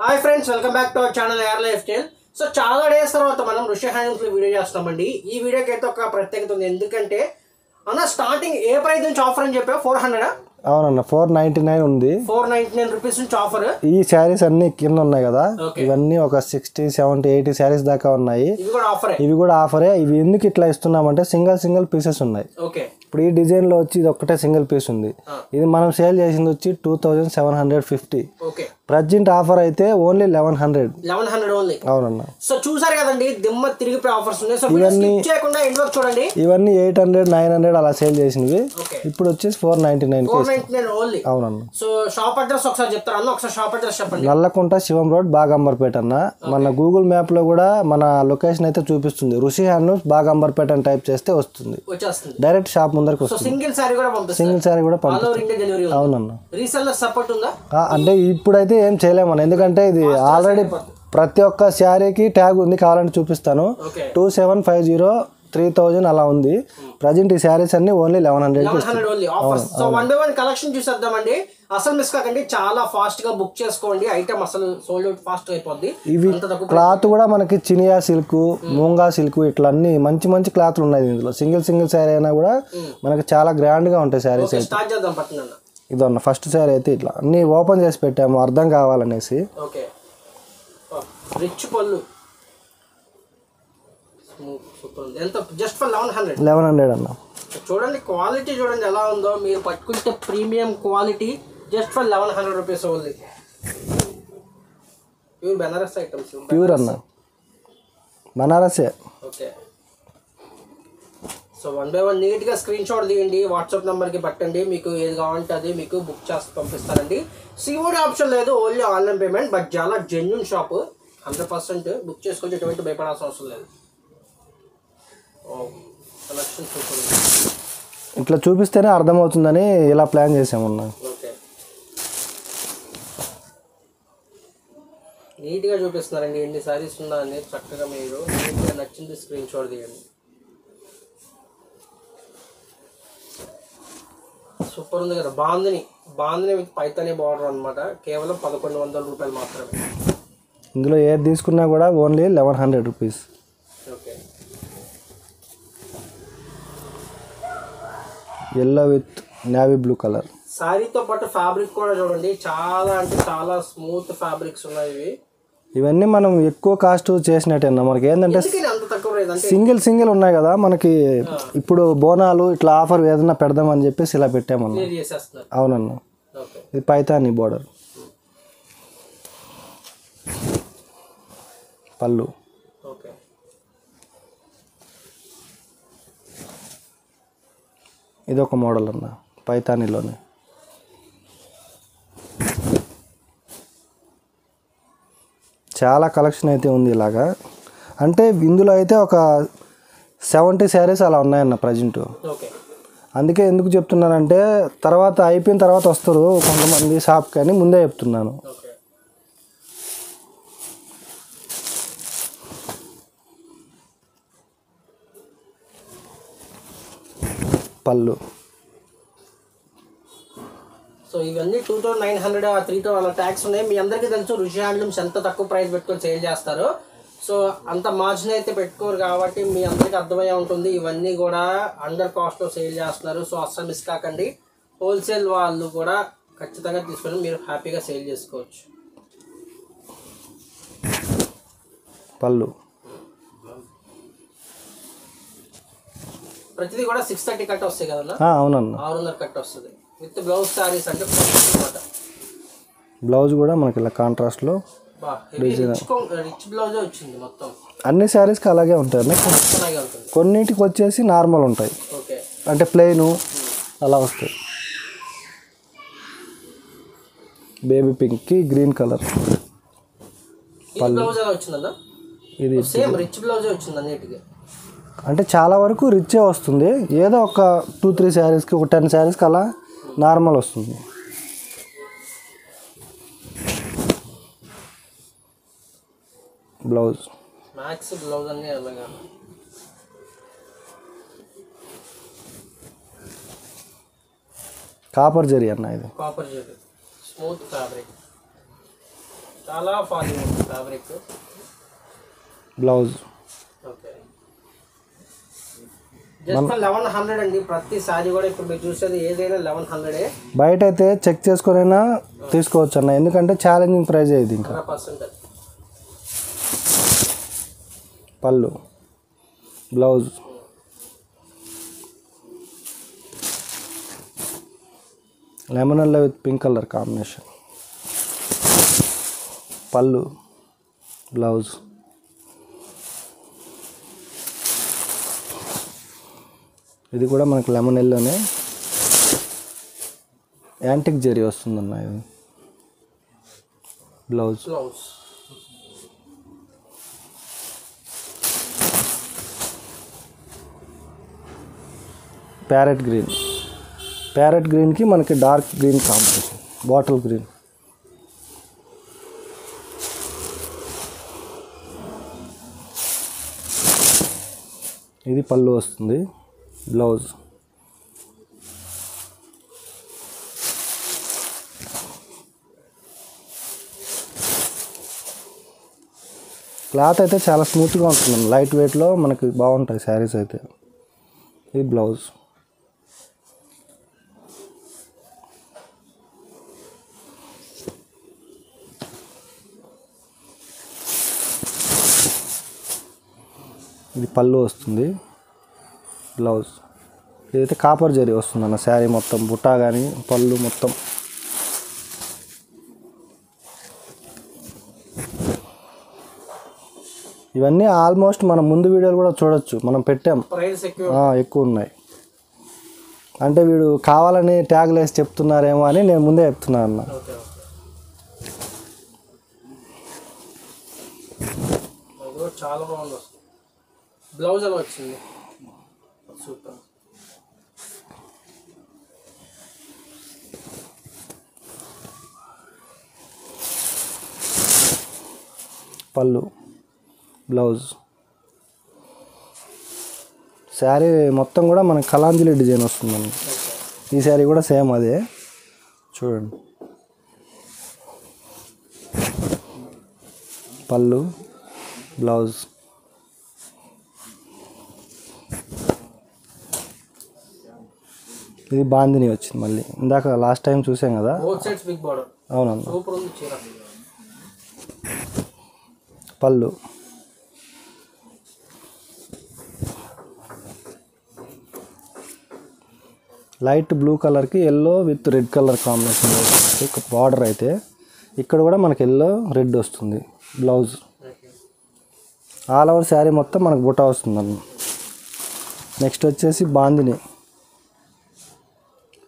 Hi friends, welcome back to our channel air life style. So చాలా days తర్వాత మనం ఋషి హ్యాండ్లూమ్స్ వీడియో చేస్తామండి. ఈ వీడియోకి అయితే ఒక ప్రత్యేకత ఉంది. ఎందుకంటే అన్న స్టార్టింగ్ ఏ ప్రైస్ నుంచి ఆఫర్ అని చెప్పా? 400. అవునన్న, 499 ఉంది. 499 రూపీస్ నుంచి ఆఫర్. ఈ శారీస్ అన్ని కింద ఉన్నాయి కదా, ఇవన్నీ ఒక 60, 70, 80 శారీస్ దాకా ఉన్నాయి. ఇవి కూడా ఆఫరే. ఇవి ఎందుకు ఇట్లా ఇస్తున్నామంటే సింగిల్ పీసెస్ ఉన్నాయి. ఇప్పుడు ఈ డిజైన్ లో వచ్చి ఇది ఒక్కటే సింగిల్ పీస్ ఉంది. ఇది మనం సేల్ చేసింది వచ్చి 2750. ప్రజెంట్ ఆఫర్ అయితే ఓన్లీ 1100 ఓన్లీ. అవునన్నా. సో చూసారు కదండి, దిమ్మ తిరిగిపోయే ఆఫర్స్ ఉన్నాయి. సో ఇవన్నీ చేయకుండా ఎండ్ వరకు చూడండి. ఇవన్నీ 800, 900 అలా సేల్ చేసినవి. ఇప్పుడు వచ్చేసి 499 ఓన్లీ. అవునన్నా. సో షాప్ అడ్రస్ ఒకసారి చెప్తారా అన్న? ఒకసారి షాప్ అడ్రస్ చెప్పండి. నల్లకుంట శివం రోడ్, బాగంబర్పేట అన్న. మన గూగుల్ మ్యాప్ లో కూడా మన లొకేషన్ అయితే చూపిస్తుంది. ఋషి హ్యాండ్లూమ్స్ బాగంబర్పేట అని టైప్ చేస్తే వస్తుంది. డైరెక్ట్ షాప్ ముందరకు వస్తుంది. సింగిల్ సారీ కూడా పంపిస్తుంది. అవునన్నా. రీసెల్లర్ సపోర్ట్ ఉందా? అంటే ఇప్పుడైతే ఏం చేయలేమన్నా, ఎందుకంటే ఇది ఆల్రెడీ ప్రతి ఒక్క శారీకి ట్యాగ్ ఉంది. కావాలంటే చూపిస్తాను. 2750, 3000 అలా ఉంది. ప్రజెంట్ ఈ శారీస్ అన్ని ఓన్లీ 1100. సో 1 by 1 కలెక్షన్ చూసేద్దామండి. అసలు మిస్ కాకండి, చాలా ఫాస్ట్ గా బుక్ చేసుకోండి. ఐటమ్ అసలు సోల్డ్ అవుట్ ఫాస్ట్ అయిపోద్ది. ఇవి క్లాత్ కూడా మనకి చినియా సిల్క్, మూంగా సిల్క్, ఇట్లా అన్ని మంచి క్లాత్లు ఉన్నాయి ఇందులో. సింగిల్ శారీ అయినా కూడా మనకి చాలా గ్రాండ్ గా ఉంటాయి శారీస్. స్టార్ట్ చేద్దాం పట్టునన్న. ఇదన్న ఫస్ట్ శారీ అయితే ఇట్లా అన్ని ఓపెన్ చేసి పెట్టాము అర్థం కావాలనేసి. రిచ్ పళ్ళు. ఎంత? జస్ట్ ఫర్ 1100 అన్న. చూడండి క్వాలిటీ, చూడండి ఎలా ఉందో. మీరు పట్టుకుంటే premium quality. Just for 1100 rupees only. Pure Banaras items. Pure అన్న, బనారసే. ఓకే. సో 1 by 1 నీట్గా స్క్రీన్ షాట్ తీయండి, వాట్సాప్ నెంబర్కి పెట్టండి. మీకు ఏది కావాలంటే అది మీకు బుక్ చేసి పంపిస్తారండి. సిఓడి ఆప్షన్ లేదు, ఓన్లీ ఆన్లైన్ పేమెంట్. బట్ చాలా జెన్యూన్ షాప్, 100% బుక్ చేసుకుంటే ఎటువంటి భయపడాల్సిన అవసరం లేదు. ఇట్లా చూపిస్తేనే అర్థమవుతుందని ఇలా ప్లాన్ చేసామన్నా. ఓకే, నీట్గా చూపిస్తున్నారండి. ఎన్ని సారీస్ ఉన్నా అని చక్కగా మీరు నీట్గా నచ్చింది స్క్రీన్ షాట్ తీయండి. సూపర్ ఉంది కదా. బాందిని విత్ పైతాని బార్డర్ అనమాట. కేవలం 1100 రూపాయలు మాత్రమే. ఇందులో ఏది తీసుకున్నా కూడా only 1100 rupees. Okay. Yellow with navy blue colour. సారీతో పాటు ఫ్యాబ్రిక్ కూడా చూడండి, చాలా అంటే చాలా స్మూత్ ఫ్యాబ్రిక్స్ ఉన్నాయి. ఇవన్నీ మనం ఎక్కువ కాస్ట్ చేసినట్టేనా. మనకి ఏంటంటే సింగిల్ ఉన్నాయి కదా మనకి. ఇప్పుడు బోనాలు ఇట్లా ఆఫర్ ఏదైనా పెడదామని చెప్పేసి ఇలా పెట్టామన్నా. అవునన్నా. ఇది పైతాని బోర్డర్. పళ్ళు. ఇది ఒక మోడల్ అన్న, పైతానీలోనే. చాలా కలెక్షన్ అయితే ఉంది ఇలాగా. అంటే ఇందులో అయితే ఒక 70 శారీస్ అలా ఉన్నాయన్న ప్రజెంట్. అందుకే ఎందుకు చెప్తున్నానంటే తర్వాత అయిపోయిన తర్వాత వస్తారు కొంతమంది షాప్, కానీ ముందే చెప్తున్నాను. పళ్ళు. సో ఇవన్నీ 2900, 3000 అలా ట్యాక్స్ ఉన్నాయి. మీ అందరికీ తెలుసు ఋషి హ్యాండ్లూమ్స్ ఎంత తక్కువ ప్రైస్ పెట్టుకొని సేల్ చేస్తారు. సో అంత మార్జిన్ అయితే పెట్టుకోరు కాబట్టి మీ అందరికీ అర్థమయ్యే ఉంటుంది. ఇవన్నీ కూడా అండర్ కాస్ట్లో సేల్ చేస్తున్నారు. సో అస్సలు మిస్ కాకండి. హోల్సేల్ వాళ్ళు కూడా ఖచ్చితంగా తీసుకొని మీరు హ్యాపీగా సేల్ చేసుకోవచ్చు. పళ్ళు. ప్రతిదీ కూడా 630 కట్ వస్తాయి కదా. అవునన్నా, 600 కట్ వస్తుంది విత్ బ్లౌజ్ సారీస్. అంటే బ్లౌజ్ కూడా మనకి ఇలా కాంట్రాస్ట్ లో రిచ్ బ్లౌజ్ వచ్చింది మొత్తం. అన్ని శారీస్కి అలాగే ఉంటాయి. కొన్నిటికి వచ్చేసి నార్మల్ ఉంటాయి, అంటే ప్లెయిన్ అలా వస్తాయి. బేబీ పింక్ కి గ్రీన్ కలర్. బ్లౌజ్ ఎలా వచ్చిందా? ఇది సేమ్ రిచ్ బ్లౌజ్ వచ్చింది అన్నిటికీ. అంటే చాలా వరకు రిచ్చే వస్తుంది. ఏదో ఒక 2-3 శారీస్కి, ఒక 10 శారీస్కి అలా నార్మల్ వస్తుంది. బ్లౌజ్ మ్యాక్స్ బ్లౌజ్ అన్నీ అలాగా. కాపర్ జరీ అన్న, ఇది కాపర్ జరీ స్మూత్ ఫ్యాబ్రిక్. చాలా ఫాలింగ్ ఉంది ఫ్యాబ్రిక్. బ్లౌజ్ ఓకే, జస్ట్ 1100 అండి ప్రతి సారీ కూడా. ఇప్పుడు మీరు చూసేది ఏదైనా 1100. బయట అయితే చెక్ చేసుకునైనా తీసుకోవచ్చు అన్న, ఎందుకంటే ఛాలెంజింగ్ ప్రైస్ ఇది. ఇంకా 100%. పళ్ళు, blouse, lemon yellow with pink colour combination. పళ్ళు, బ్లౌజ్, ఇది కూడా మనకు లెమన్ ఎల్లోనే యాంటిక్ జరీ వస్తుందన్న. ఇది బ్లౌజ్, ప్యారెట్ గ్రీన్. ప్యారెట్ గ్రీన్కి మనకి dark green combination, bottle green. ఇది పళ్ళు వస్తుంది, బ్లౌజ్. క్లాత్ అయితే చాలా స్మూత్గా ఉంటుంది, లైట్ వెయిట్లో మనకి బాగుంటాయి శారీస్ అయితే. ఇది బ్లౌజ్. ఇది పళ్ళు వస్తుంది, బ్లౌజ్. ఇదైతే కాపర్ జరీ వస్తుంది అన్న శారీ మొత్తం, బుట్టా కానీ పళ్ళు మొత్తం. ఇవన్నీ ఆల్మోస్ట్ మనం ముందు వీడియోలు కూడా చూడొచ్చు, మనం పెట్టాం. ఎక్కువ ఉన్నాయి అంటే వీడు కావాలని ట్యాగ్లు వేసి చెప్తున్నారేమో అని నేను ముందే చెప్తున్నాను అన్న. చాలా బాగుంది. బ్లౌజ్ ఎలా వచ్చింది, సూపర్. పళ్ళు, బ్లౌజ్. శారీ మొత్తం కూడా మనకి కలాంజలి డిజైన్ వస్తుందండి. ఈ శారీ కూడా సేమ్ అదే చూడండి. పళ్ళు, బ్లౌజ్. ఇది బాందిని వచ్చింది మళ్ళీ, ఇందాక లాస్ట్ టైం చూసాం కదా. అవునన్నా. పళ్ళు, లైట్ బ్లూ కలర్కి yellow with red colour combination వస్తుంది బార్డర్ అయితే. ఇక్కడ కూడా మనకి ఎల్లో రెడ్ వస్తుంది. బ్లౌజ్. ఆల్ ఓవర్ శారీ మొత్తం మనకు బుట్ట వస్తుందన్న. నెక్స్ట్ వచ్చేసి బాందిని,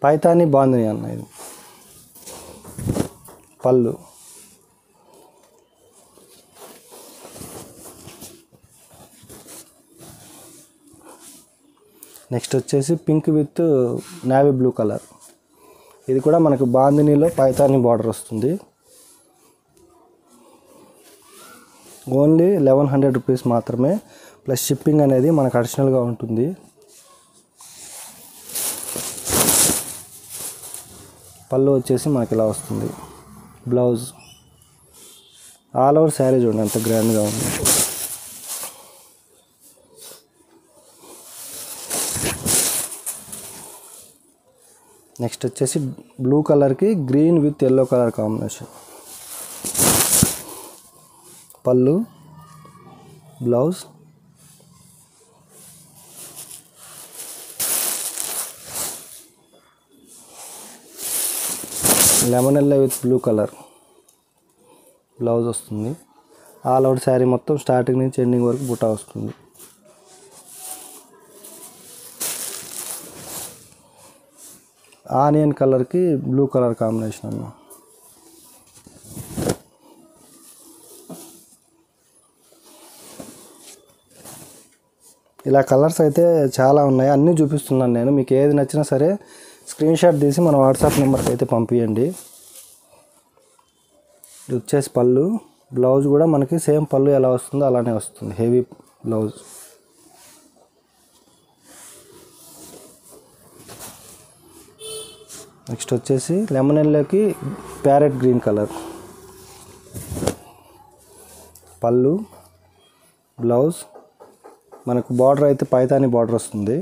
పైతాని బాందిని అన్న. ఇది పళ్ళు, నెక్స్ట్ వచ్చేసి pink with navy blue colour. ఇది కూడా మనకు బాందినీలో పైతాని బార్డర్ వస్తుంది. ఓన్లీ 1100 రూపీస్ మాత్రమే, ప్లస్ షిప్పింగ్ అనేది మనకు అడిషనల్గా ఉంటుంది. పళ్ళు వచ్చేసి మనకి ఇలా వస్తుంది. బ్లౌజ్. ఆల్ ఓవర్ శారీ చూడండి ఎంత గ్రాండ్గా ఉంది. నెక్స్ట్ వచ్చేసి బ్లూ కలర్కి green with yellow colour combination. పళ్ళు, blouse. Lemon yellow with blue colour blouse వస్తుంది. ఆల్ అవుట్ శారీ మొత్తం స్టార్టింగ్ నుంచి ఎండింగ్ వరకు బుట్ట వస్తుంది. ఆనియన్ కలర్కి బ్లూ కలర్ కాంబినేషన్ అన్న. ఇలా కలర్స్ అయితే చాలా ఉన్నాయి, అన్నీ చూపిస్తున్నాను నేను. మీకు ఏది నచ్చినా సరే స్క్రీన్ షాట్ తీసి మన వాట్సాప్ నెంబర్కి అయితే పంపించండి. ఇది వచ్చేసి పళ్ళు. బ్లౌజ్ కూడా మనకి సేమ్ పళ్ళు ఎలా వస్తుందో అలానే వస్తుంది, హెవీ బ్లౌజ్. నెక్స్ట్ వచ్చేసి లెమన్ ఎల్లోకి ప్యారెట్ గ్రీన్ కలర్. పళ్ళు, బ్లౌజ్. మనకు బార్డర్ అయితే పైతాని బార్డర్ వస్తుంది.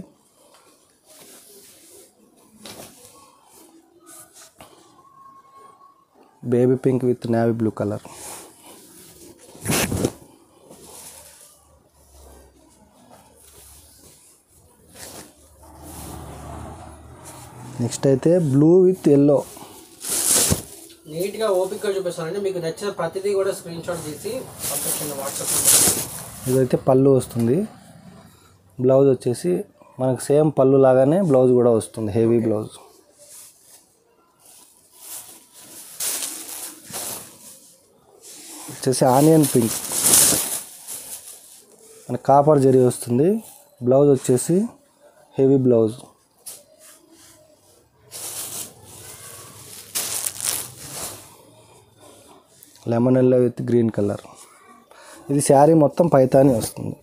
Baby pink with navy blue colour. Next అయితే బ్లూ విత్ ఎల్లో. నీట్గా ఓపిక్గా చూపిస్తానండి. మీకు నచ్చిన ప్రతిదీ కూడా స్క్రీన్ షాట్ తీసి పంపించండి వాట్సాప్. ఇదైతే పళ్ళు వస్తుంది. బ్లౌజ్ వచ్చేసి మనకు సేమ్ పళ్ళు లాగానే బ్లౌజ్ కూడా వస్తుంది, హెవీ బ్లౌజ్. వచ్చేసి ఆనియన్ పింక్, మన కాపర్ జరీ వస్తుంది. బ్లౌజ్ వచ్చేసి heavy blouse. Lemon yellow with green colour. ఇది శారీ మొత్తం పైతాని వస్తుంది.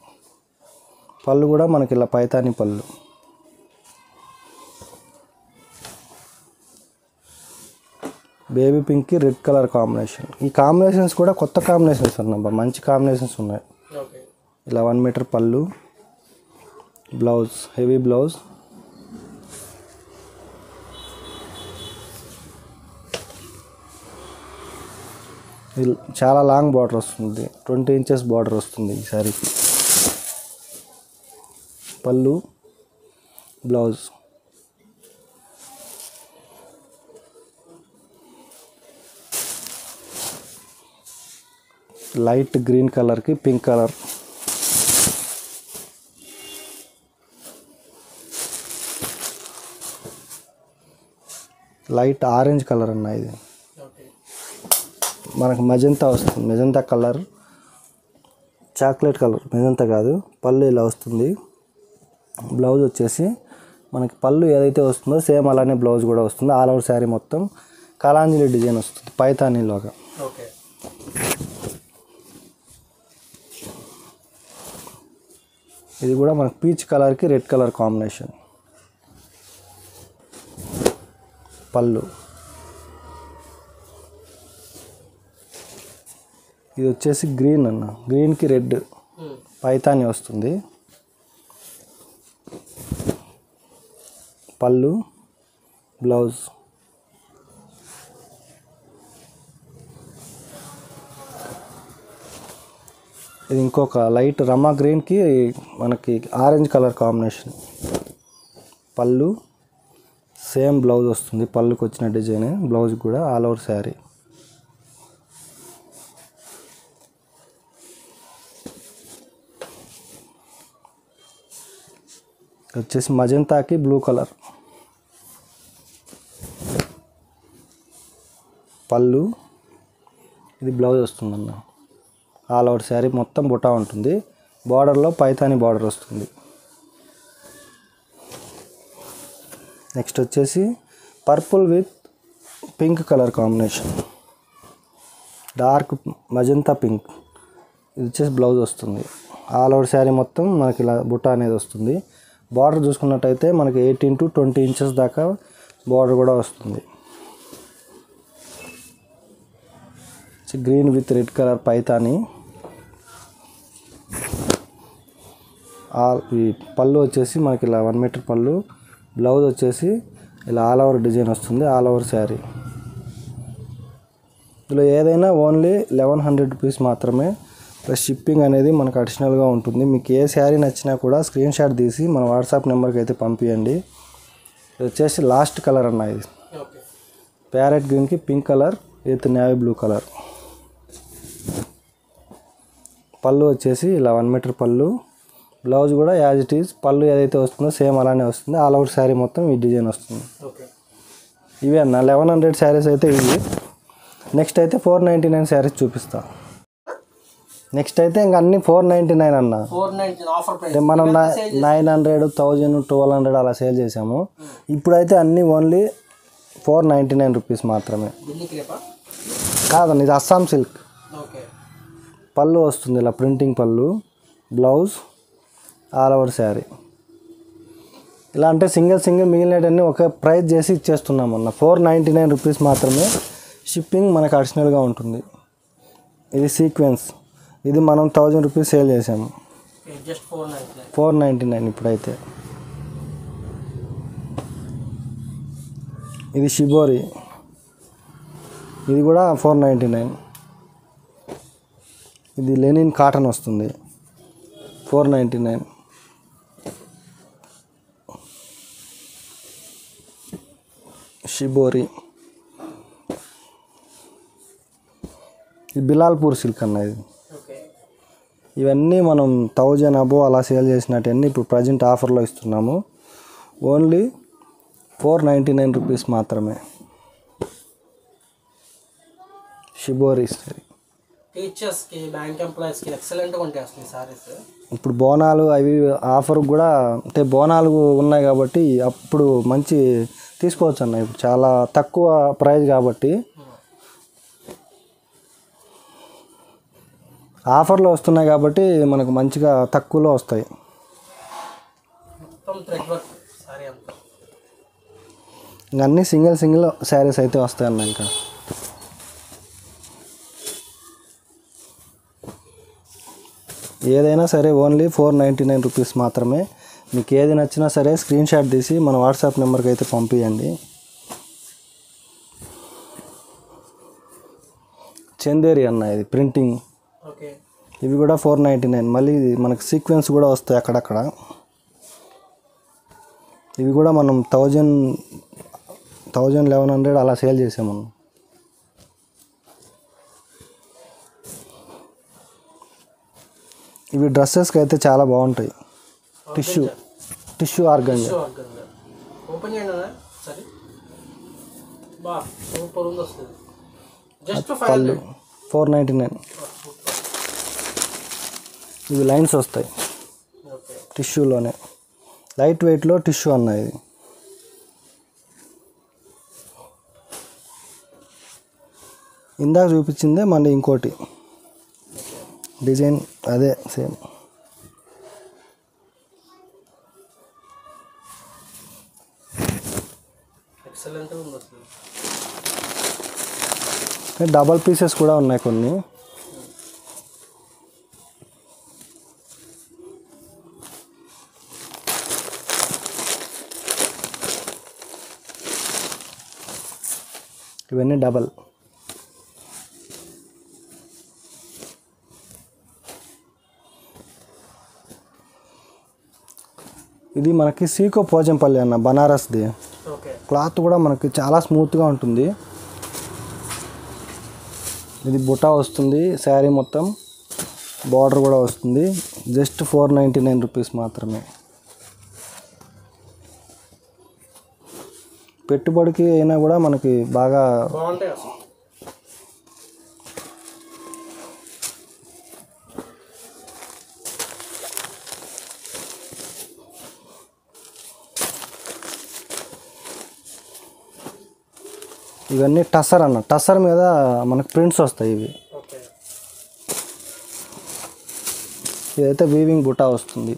పళ్ళు కూడా మనకి ఇలా పైతాని పళ్ళు. బేబీ పింక్కి రెడ్ కలర్ కాంబినేషన్. ఈ కాంబినేషన్స్ కూడా కొత్త కాంబినేషన్స్ ఉన్నాయి, మంచి కాంబినేషన్స్ ఉన్నాయి. ఇలా 1 మీటర్ పళ్ళు, బ్లౌజ్ హెవీ బ్లౌజ్. ఇది చాలా లాంగ్ బార్డర్ వస్తుంది, 20 ఇంచెస్ బార్డర్ వస్తుంది ఈ శారీకి. పళ్ళు, బ్లౌజ్. లైట్ గ్రీన్ కలర్కి pink colour. Light orange colour అన్న. ఇది మనకు మెజంతా వస్తుంది, magenta colour, chocolate colour, magenta కాదు. పళ్ళు ఇలా వస్తుంది. బ్లౌజ్ వచ్చేసి మనకి పళ్ళు ఏదైతే వస్తుందో సేమ్ అలానే బ్లౌజ్ కూడా వస్తుంది. ఆల్ ఓవర్ శారీ మొత్తం కలాంజలి డిజైన్ వస్తుంది పైతానీలోగా. ఇది కూడా మనకు పీచ్ కలర్కి రెడ్ కలర్ కాంబినేషన్. పళ్ళు. ఇది వచ్చేసి గ్రీన్ అన్న, గ్రీన్కి రెడ్ పైతాని వస్తుంది. పళ్ళు, బ్లౌజ్. ఇది ఇంకొక లైట్ రమా గ్రీన్కి మనకి ఆరెంజ్ కలర్ కాంబినేషన్. పళ్ళు, సేమ్ బ్లౌజ్ వస్తుంది, పళ్ళుకి వచ్చిన డిజైన్. బ్లౌజ్ కూడా ఆల్ ఓవర్ శారీ. వచ్చేసి మజంతాకి బ్లూ కలర్. పళ్ళు, ఇది బ్లౌజ్ వస్తుందన్న. ఆల్ ఓవర్ శారీ మొత్తం బుటా ఉంటుంది. బార్డర్లో పైతాని బార్డర్ వస్తుంది. నెక్స్ట్ వచ్చేసి purple with pink colour combination. Dark magenta pink. ఇది వచ్చేసి బ్లౌజ్ వస్తుంది. ఆల్ ఓవర్ శారీ మొత్తం మనకి ఇలా బుటా అనేది వస్తుంది. బార్డర్ చూసుకున్నట్టయితే మనకి 18 to 20 ఇంచెస్ దాకా బార్డర్ కూడా వస్తుంది. Green with red colour Paithani. ఈ పళ్ళు వచ్చేసి మనకి ఇలా 1 మీటర్ పళ్ళు. బ్లౌజ్ వచ్చేసి ఇలా ఆల్ ఓవర్ డిజైన్ వస్తుంది, ఆల్ ఓవర్ శారీ. ఇందులో ఏదైనా ఓన్లీ 1100 రూపీస్ మాత్రమే. ప్లస్ షిప్పింగ్ అనేది మనకు అడిషనల్గా ఉంటుంది. మీకు ఏ శారీ నచ్చినా కూడా స్క్రీన్ షాట్ తీసి మన వాట్సాప్ నెంబర్కి అయితే పంపించండి. ఇది వచ్చేసి లాస్ట్ కలర్ అన్న. ఇది ప్యారెట్ గ్రీన్కి pink colour with navy blue colour. పళ్ళు వచ్చేసి ఇలా 1 మీటర్ పళ్ళు. బ్లౌజ్ కూడా యాజ్ ఇట్ ఈజ్ పళ్ళు ఏదైతే వస్తుందో సేమ్ అలానే వస్తుంది. ఆల్ ఓవర్ శారీ మొత్తం ఈ డిజైన్ వస్తుంది. ఇవి అన్న 1100 శారీస్ అయితే ఇవి. నెక్స్ట్ అయితే 499 శారీస్ చూపిస్తా. నెక్స్ట్ అయితే ఇంక అన్ని 499 అన్న. అంటే మనం 900, 1000, 1200 అలా సేల్ చేసాము. ఇప్పుడైతే అన్నీ ఓన్లీ 499 రూపీస్ మాత్రమే. కాదన్న, ఇది అస్సాం సిల్క్. పళ్ళు వస్తుంది ఇలా ప్రింటింగ్ పళ్ళు. Blouse, all over sari. ఇలా అంటే సింగిల్ మిగిలినవన్నీ ఒక ప్రైస్ చేసి ఇచ్చేస్తున్నాం అన్న. 499 రూపీస్ మాత్రమే. షిప్పింగ్ మనకు అడిషనల్గా ఉంటుంది. ఇది సీక్వెన్స్ ఇది మనం 1000 రూపీస్ సేల్ చేసాము. జస్ట్ 499 ఇప్పుడైతే. ఇది షిబోరి, ఇది కూడా 499. ఇది లెనిన్ కాటన్ వస్తుంది 499. షిబోరి. ఇది బిలాల్పూర్ సిల్క్ అన్న. ఇది ఇవన్నీ మనం 1000 అబోవ్ అలా సేల్ చేసినట్టన్నీ ఇప్పుడు ప్రజెంట్ ఆఫర్లో ఇస్తున్నాము. ఓన్లీ 499 రూపీస్ మాత్రమే. షిబోరి సరే. టీచర్స్కి, బ్యాంక్ ఎంప్లాయీస్కి ఎక్సలెంట్గా ఉంటాయి అసలు ఈ సారీస్. ఇప్పుడు బోనాలు అవి ఆఫర్ కూడా అంటే బోనాలు ఉన్నాయి కాబట్టి అప్పుడు మంచి తీసుకోవచ్చు అన్న. ఇప్పుడు చాలా తక్కువ ప్రైస్ కాబట్టి ఆఫర్లో వస్తున్నాయి కాబట్టి మనకు మంచిగా తక్కువలో వస్తాయి. ఇంకా అన్నీ సింగిల్ శారీస్ అయితే వస్తాయి అన్న. ఇంకా ఏదైనా సరే ఓన్లీ 499 రూపీస్ మాత్రమే. మీకు ఏది నచ్చినా సరే స్క్రీన్ షాట్ తీసి మన వాట్సాప్ నెంబర్కి అయితే పంపించండి. చందేరి అన్న ఇది ప్రింటింగ్. ఇవి కూడా 499. మళ్ళీ మనకు సీక్వెన్స్ కూడా వస్తాయి అక్కడక్కడ. ఇవి కూడా మనం 1100 అలా సేల్ చేసాము. ఇవి డ్రెస్సెస్కి అయితే చాలా బాగుంటాయి. Tissue organza. ఓపెన్ చేయండి సరే. బా సూపర్ ఉంది వస్తుంది. జస్ట్ 499. ఇవి లైన్స్ వస్తాయి టిష్యూలోనే. లైట్ వెయిట్లో టిష్యూ అన్న. ఇది ఇందాక చూపించిందే మళ్ళీ ఇంకోటి డిజైన్ అదే సేమ్. డబల్ పీసెస్ కూడా ఉన్నాయి కొన్ని. ఇవన్నీ డబల్. ఇది మనకి సీకో పోచంపల్లి అన్న, బనారస్ది. క్లాత్ కూడా మనకి చాలా స్మూత్గా ఉంటుంది. ఇది బుటా వస్తుంది శారీ మొత్తం, బార్డర్ కూడా వస్తుంది. జస్ట్ 499 రూపీస్ మాత్రమే. పెట్టుబడికి అయినా కూడా మనకి బాగా బాగుంటాయి. ఇవన్నీ టసర్ అన్న. టసర్ మీద మనకు ప్రింట్స్ వస్తాయి. ఇదైతే వీవింగ్ బుటా వస్తుంది.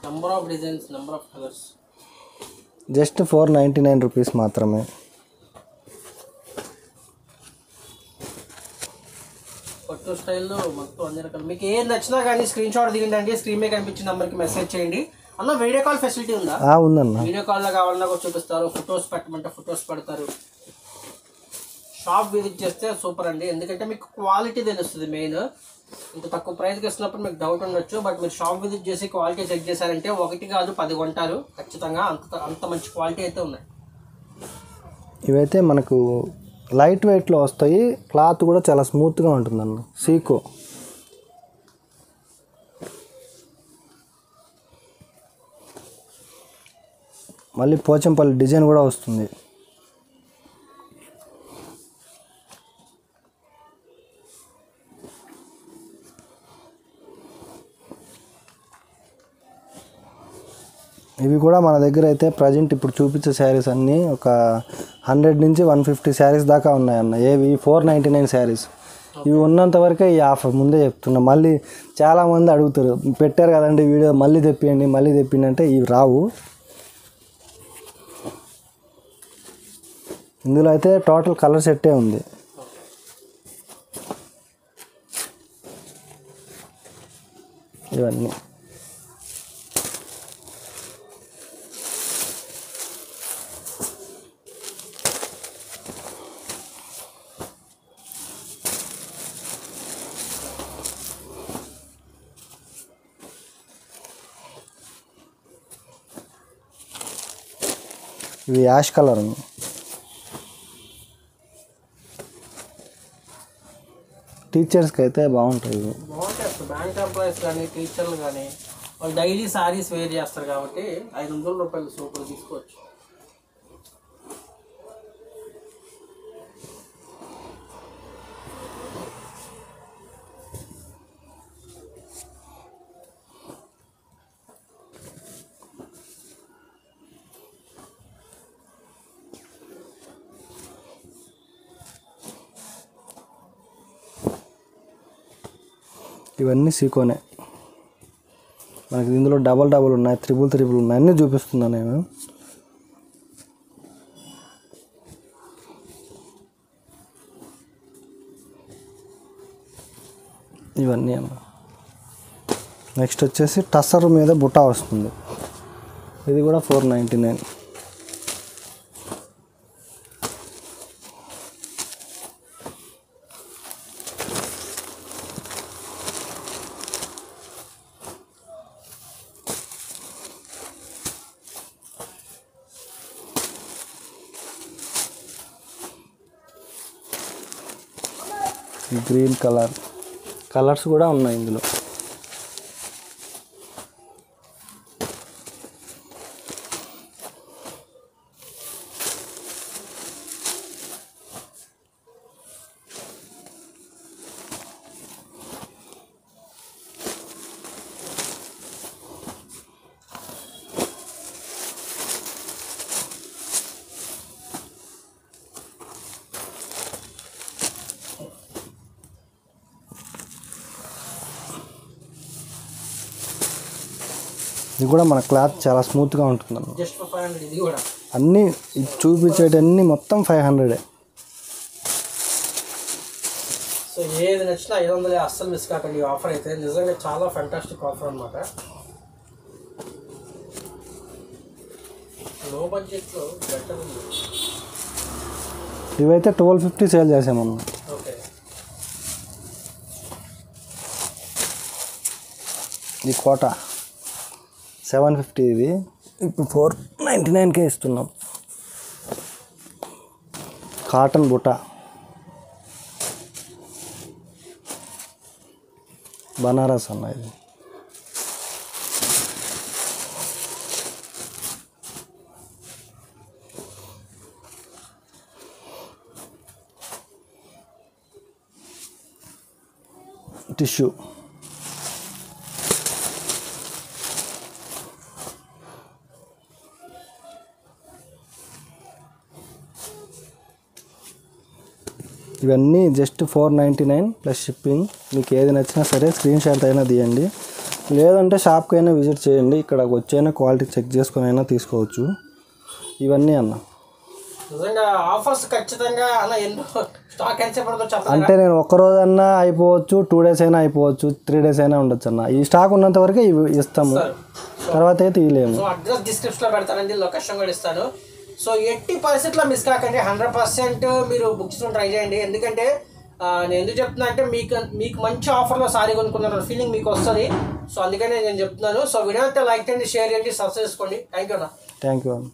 Number of designs, number of colours. Just 499 rupees మాత్రమే. పట్టు స్టైల్లో మొత్తం అన్ని రకాలు. మీకు ఏది నచ్చినా కానీ స్క్రీన్ షాట్ దిగండి. స్క్రీన్ మీద కనిపించిన నెంబర్కి మెసేజ్ చేయండి. అన్న వీడియో కాల్ ఫెసిలిటీ ఉందా? ఉందన్న. వీడియో కాల్లో కావాలన్నా కూడా చూపిస్తారు. ఫొటోస్ పెట్టమంటే ఫొటోస్ పెడతారు. షాప్ విజిట్ చేస్తే సూపర్ అండి. ఎందుకంటే మీకు క్వాలిటీ తెలుస్తుంది. మెయిన్ ఇంత తక్కువ ప్రైస్కి ఇస్తున్నప్పుడు మీకు డౌట్ ఉండొచ్చు. బట్ మీరు షాప్ విజిట్ చేసి క్వాలిటీ చెక్ చేశారంటే 1 కాదు 10 కొంటారు ఖచ్చితంగా. అంత మంచి క్వాలిటీ అయితే ఉన్నాయి. ఇవైతే మనకు లైట్ వెయిట్లో వస్తాయి. క్లాత్ కూడా చాలా స్మూత్గా ఉంటుందన్న. సీకో. మళ్ళీ పోచంపల్లి డిజైన్ కూడా వస్తుంది. ఇవి కూడా మన దగ్గర అయితే ప్రజెంట్ ఇప్పుడు చూపించే శారీస్ అన్నీ ఒక 100 నుంచి 150 శారీస్ దాకా ఉన్నాయన్న. ఏవి 499 శారీస్. ఇవి ఉన్నంత వరకే ఈ ఆఫర్ ముందే చెప్తున్నా. మళ్ళీ చాలామంది అడుగుతారు, పెట్టారు కదండి వీడియో మళ్ళీ తెప్పియండి మళ్ళీ తెప్పియండి అంటే ఇవి రావు. ఇందులో అయితే టోటల్ కలర్ సెట్టే ఉంది. ఇవన్నీ ఇవి యాష్ కలర్ ఉంది. టీచర్స్కి అయితే బాగుంటాయి. బ్యాంక్ ఎంప్లాయీస్ కానీ టీచర్లు కానీ వాళ్ళు డైలీ సారీస్ వేర్ చేస్తారు కాబట్టి 500 రూపాయలు సూపర్ తీసుకోవచ్చు. ఇవన్నీ సీకోనే. మనకి ఇందులో డబల్ ఉన్నాయి, త్రిబుల్ ఉన్నాయి, అన్నీ చూపిస్తున్నాను నేను. ఇవన్నీ అన్న. నెక్స్ట్ వచ్చేసి టస్సర్ మీద బుటా వస్తుంది. ఇది కూడా 499. గ్రీన్ కలర్స్ కూడా ఉన్నాయి ఇందులో. ఇది కూడా మన క్లాత్ చాలా స్మూత్గా ఉంటుంది అన్న. జస్ట్ 500. ఇది కూడా అన్నీ చూపించేటన్నీ మొత్తం 500. సో ఏది నచ్చినా 500 అస్సలు మిస్ కాకండి. ఈ ఆఫర్ అయితే నిజంగా చాలా ఫెంటాస్టిక్ ఆఫర్ అనమాట. లో బడ్జెట్లో బెటర్ ఉంది. ఇవైతే 1250 సేల్ చేసామన్న. ఓకే. ఈ కోట 750, ఇది ఇప్పుడు 499కే ఇస్తున్నాం. కాటన్ బుట్ట, బనారస్ అన్న. ఇది టిష్యూ. ఇవన్నీ జస్ట్ 499 ప్లస్ షిప్పింగ్. మీకు ఏది నచ్చినా సరే స్క్రీన్ షాట్ అయినా తీయండి, లేదంటే షాప్కి అయినా విజిట్ చేయండి. ఇక్కడ వచ్చైనా క్వాలిటీ చెక్ చేసుకొని అయినా తీసుకోవచ్చు. ఇవన్నీ అన్న నిజంగా ఆఫర్స్ ఖచ్చితంగా అలా ఎన్నో స్టాక్ ఎంచబడదో చెప్పండి. అంటే నేను ఒక్కరోజన్నా అయిపోవచ్చు, 2 days అయినా అయిపోవచ్చు, 3 days అయినా ఉండొచ్చు అన్న. ఈ స్టాక్ ఉన్నంత వరకే ఇవి ఇస్తాము, తర్వాత అయితే ఇవ్వలేము. సో అడ్రస్ డిస్క్రిప్షన్లో పెడతానండి, లొకేషన్ కూడా ఇస్తాను. సో ఎట్టి పరిస్థితుల్లో మిస్ కాకండి. 100% మీరు బుక్స్ ట్రై చేయండి. ఎందుకంటే నేను ఎందుకు చెప్తున్నా అంటే మీకు మంచి ఆఫర్లో సారీ కొనుక్కున్న ఫీలింగ్ మీకు వస్తుంది. సో అందుకనే నేను చెప్తున్నాను. సో వీడియో అయితే లైక్ చేయండి, షేర్ చేయండి, సబ్స్క్రైబ్ చేసుకోండి. థ్యాంక్ యూ అన్న. థ్యాంక్ యూ అన్న.